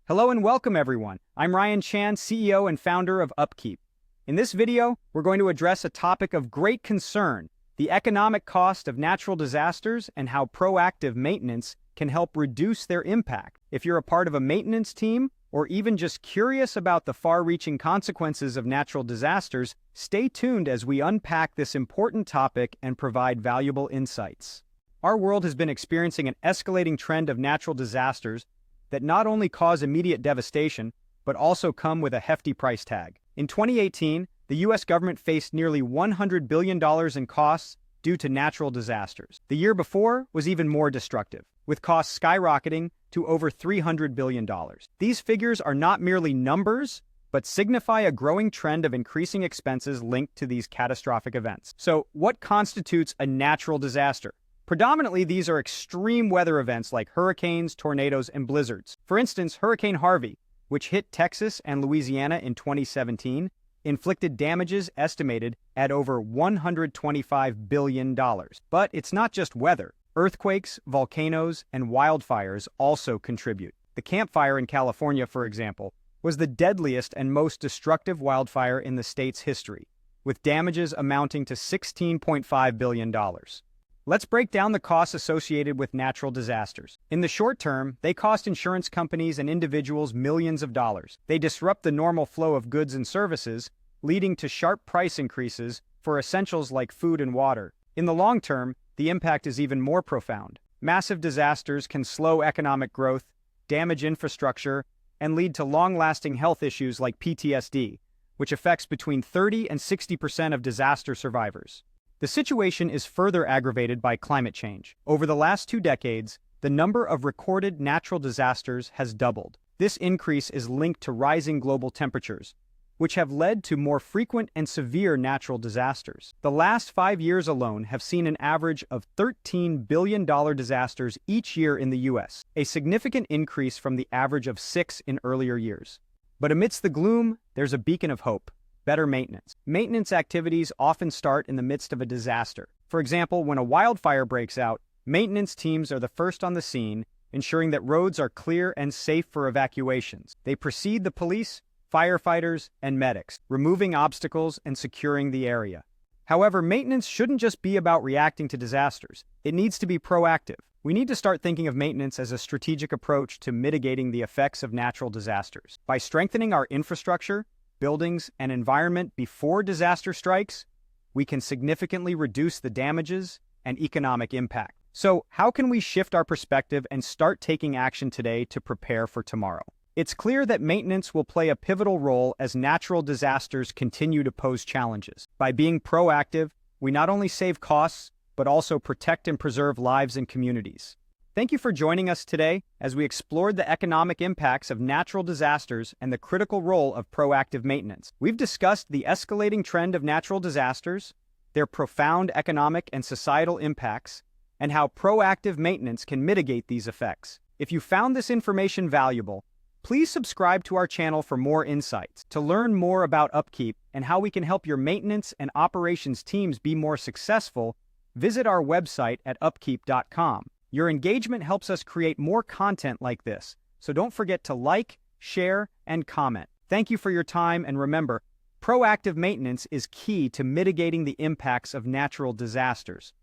Hello and welcome everyone. I'm Ryan Chan, CEO and founder of UpKeep. In this video, we're going to address a topic of great concern, the economic cost of natural disasters and how proactive maintenance can help reduce their impact. If you're a part of a maintenance team, or even just curious about the far-reaching consequences of natural disasters, stay tuned as we unpack this important topic and provide valuable insights. Our world has been experiencing an escalating trend of natural disasters that not only cause immediate devastation, but also come with a hefty price tag. In 2018, the U.S. government faced nearly $100 billion in costs due to natural disasters. The year before was even more destructive, with costs skyrocketing to over $300 billion. These figures are not merely numbers, but signify a growing trend of increasing expenses linked to these catastrophic events. So, what constitutes a natural disaster? Predominantly, these are extreme weather events like hurricanes, tornadoes, and blizzards. For instance, Hurricane Harvey, which hit Texas and Louisiana in 2017, inflicted damages estimated at over $125 billion. But it's not just weather. Earthquakes, volcanoes, and wildfires also contribute. The Camp Fire in California, for example, was the deadliest and most destructive wildfire in the state's history, with damages amounting to $16.5 billion. Let's break down the costs associated with natural disasters. In the short term, they cost insurance companies and individuals millions of dollars. They disrupt the normal flow of goods and services, leading to sharp price increases for essentials like food and water. In the long term, the impact is even more profound. Massive disasters can slow economic growth, damage infrastructure, and lead to long-lasting health issues like PTSD, which affects between 30 and 60% of disaster survivors. The situation is further aggravated by climate change. Over the last 2 decades, the number of recorded natural disasters has doubled. This increase is linked to rising global temperatures, which have led to more frequent and severe natural disasters. The last 5 years alone have seen an average of $13 billion disasters each year in the U.S., a significant increase from the average of 6 in earlier years. But amidst the gloom, there's a beacon of hope. Better maintenance. Maintenance activities often start in the midst of a disaster. For example, when a wildfire breaks out, maintenance teams are the first on the scene, ensuring that roads are clear and safe for evacuations. They precede the police, firefighters, and medics, removing obstacles and securing the area. However, maintenance shouldn't just be about reacting to disasters. It needs to be proactive. We need to start thinking of maintenance as a strategic approach to mitigating the effects of natural disasters. By strengthening our infrastructure, buildings, and environment before disaster strikes, we can significantly reduce the damages and economic impact. So, how can we shift our perspective and start taking action today to prepare for tomorrow? It's clear that maintenance will play a pivotal role as natural disasters continue to pose challenges. By being proactive, we not only save costs, but also protect and preserve lives and communities. Thank you for joining us today as we explored the economic impacts of natural disasters and the critical role of proactive maintenance. We've discussed the escalating trend of natural disasters, their profound economic and societal impacts, and how proactive maintenance can mitigate these effects. If you found this information valuable, please subscribe to our channel for more insights. To learn more about UpKeep and how we can help your maintenance and operations teams be more successful, visit our website at upkeep.com. Your engagement helps us create more content like this, so don't forget to like, share, and comment. Thank you for your time, and remember, proactive maintenance is key to mitigating the impacts of natural disasters.